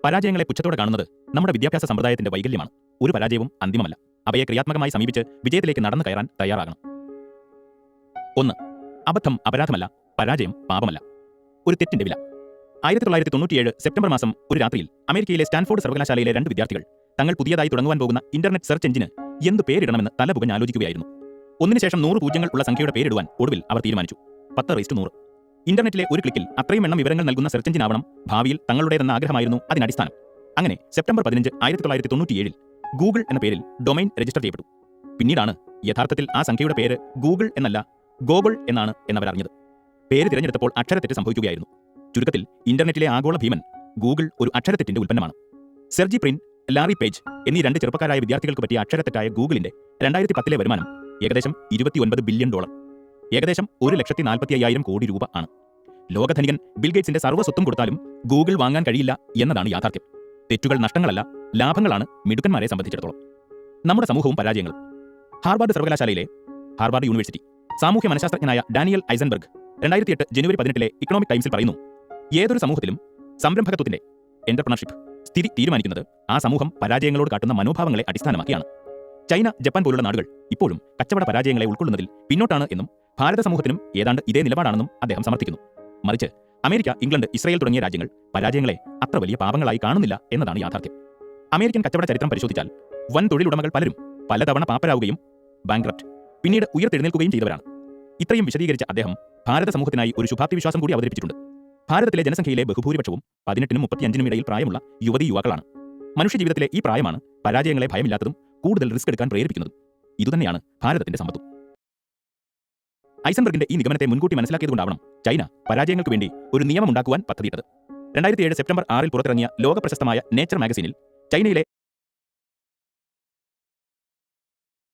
പരാജയങ്ങളെ പുച്ഛത്തോടെ കാണുന്നത് നമ്മുടെ വിദ്യാഭ്യാസ സമ്പ്രദായത്തിന്റെ വൈകല്യമാണ്. ഒരു പരാജയവും അന്തിമമല്ല. അവയെ ക്രിയാത്മകമായി സമീപിച്ച് വിജയത്തിലേക്ക് നടന്നു കയറാൻ തയ്യാറാകണം. 1. അബദ്ധം അപരാധമല്ല, പരാജയം പാപമല്ല. ഒരു തെറ്റിന്റെ വില. 1997 സെപ്റ്റംബർ മാസം ഒരു രാത്രിയിൽ അമേരിക്കയിലെ സ്റ്റാൻഫോർഡ് സർവകലാശാലയിലെ 2 വിദ്യാർത്ഥികൾ തങ്ങൾ പുതിയതായി തുടങ്ങുവാൻ പോകുന്ന ഇന്റർനെറ്റ് സെർച്ച് എഞ്ചിന് എന്ത് പേരിടണമെന്ന് തലപുകഞ്ഞ് ആലോചിക്കുകയായിരുന്നു. ഒന്നിനു ശേഷം 100 പൂജ്യങ്ങൾ ഉള്ള സംഖ്യയുടെ പേരിടുവാൻ ഒടുവിൽ അവർ തീരുമാനിച്ചു. 10:100. ഇന്റർനെറ്റിലെ ഒരു ക്ലിക്കിൽ അത്രയും എണ്ണം വിവരങ്ങൾ നൽകുന്ന സെർച്ച് എഞ്ചിൻ ആവണം ഭാവിയിൽ തങ്ങളുടേതെന്ന ആഗ്രഹമായിരുന്നു അതിനടിസ്ഥാനം. അങ്ങനെ സെപ്റ്റംബർ 15, 1997 ഗൂഗിൾ എന്ന പേരിൽ ഡൊമൈൻ രജിസ്റ്റർ ചെയ്യപ്പെട്ടു. പിന്നീടാണ് യഥാർത്ഥത്തിൽ ആ സംഖ്യയുടെ പേര് ഗൂഗിൾ എന്നല്ല ഗോഗിൾ എന്നാണ് എന്നവരറിഞ്ഞത്. പേര് തിരഞ്ഞെടുത്തപ്പോൾ അക്ഷരത്തെറ്റ് സംഭവിക്കുകയായിരുന്നു. ചുരുക്കത്തിൽ ഇന്റർനെറ്റിലെ ആഗോള ഭീമൻ ഗൂഗിൾ ഒരു അക്ഷരത്തെറ്റിന്റെ ഉൽപ്പന്നമാണ്. സെർജി പ്രിൻ, ലാറി പേജ് എന്നീ 2 ചെറുപ്പക്കാരായ വിദ്യാർത്ഥികൾക്ക് പറ്റിയ അക്ഷരത്തെറ്റായ ഗൂഗിളിന്റെ 2010 വരുമാനം ഏകദേശം $29 ബില്യൺ, ഏകദേശം 1,45,000 കോടി രൂപ ആണ്. ലോകധനികൻ ബിൽഗേറ്റ്സിന്റെ സർവ്വ സ്വത്തും കൊടുത്താലും ഗൂഗിൾ വാങ്ങാൻ കഴിയില്ല എന്നതാണ് യാഥാർത്ഥ്യം. തെറ്റുകൾ നഷ്ടങ്ങളല്ല, ലാഭങ്ങളാണ് മിടുക്കന്മാരെ സംബന്ധിച്ചിടത്തോളം. നമ്മുടെ സമൂഹവും പരാജയങ്ങളും. ഹാർവാർഡ് സർവകലാശാലയിലെ ഹാർവാർഡ് യൂണിവേഴ്സിറ്റി സാമൂഹ്യ മനഃശാസ്ത്രജ്ഞനായ ഡാനിയൽ ഐസൻബർഗ് 2008 ജനുവരി 18 ഇക്കണോമിക് ടൈംസിൽ പറയുന്നു, ഏതൊരു സമൂഹത്തിലും സംരംഭകത്വത്തിന്റെ എന്റർപ്രണർഷിപ്പ് സ്ഥിതി തീരുമാനിക്കുന്നത് ആ സമൂഹം പരാജയങ്ങളോട് കാട്ടുന്ന മനോഭാവങ്ങളെ അടിസ്ഥാനമാക്കിയാണ്. ചൈന, ജപ്പാൻ പോലുള്ള നാടുകൾ ഇപ്പോഴും കച്ചവട പരാജയങ്ങളെ ഉൾക്കൊള്ളുന്നതിൽ പിന്നോട്ടാണ് എന്നും ഭാരത സമൂഹത്തിനും ഏതാണ്ട് ഇതേ നിലപാടാണെന്നും അദ്ദേഹം സമർത്ഥിക്കുന്നു. മറിച്ച് അമേരിക്ക, ഇംഗ്ലണ്ട്, ഇസ്രായേൽ തുടങ്ങിയ രാജ്യങ്ങൾ പരാജയങ്ങളെ അത്ര വലിയ പാപങ്ങളായി കാണുന്നില്ല എന്നതാണ് യാഥാർത്ഥ്യം. അമേരിക്കൻ കച്ചവട ചരിത്രം പരിശോധിച്ചാൽ വൻ തൊഴിലുടമകൾ പലരും പലതവണ പാപ്പരാവുകയും ബാങ്ക്രപ്റ്റ് പിന്നീട് ഉയർത്തെഴുന്നേൽക്കുകയും ചെയ്തവരാണ്. ഇത്രയും വിശദീകരിച്ച അദ്ദേഹം ഭാരത സമൂഹത്തിനായി ഒരു ശുഭാപ്തി വിശ്വാസം കൂടി അവതരിപ്പിച്ചിട്ടുണ്ട്. ഭാരതത്തിലെ ജനസംഖ്യയിലെ ബഹുഭൂരിപക്ഷവും 18-നും 35-നും ഇടയിൽ പ്രായമുള്ള യുവതീ-യുവാക്കളാണ്. മനുഷ്യജീവിതത്തിലെ ഈ പ്രായമാണ് പരാജയങ്ങളെ ഭയമില്ലാത്തതും കൂടുതൽ റിസ്ക് എടുക്കാൻ പ്രേരിപ്പിക്കുന്നതും. ഇതുതന്നെയാണ് ഭാരതത്തിന്റെ സമ്പത്തും. ഐസൻബർഗിന്റെ ഈ നിഗമനത്തെ മുൻകൂട്ടി മനസ്സിലാക്കിയതുകൊണ്ടാവണം ചൈന പരാജയങ്ങൾക്ക് വേണ്ടി ഒരു നിയമമുണ്ടാക്കുവാൻ പദ്ധതിയിട്ടത്. 2007 സെപ്റ്റംബർ 6 പുറത്തിറങ്ങിയ ലോക പ്രശസ്തമായ നേച്ചർ മാഗസീനിൽ ചൈനയിലെ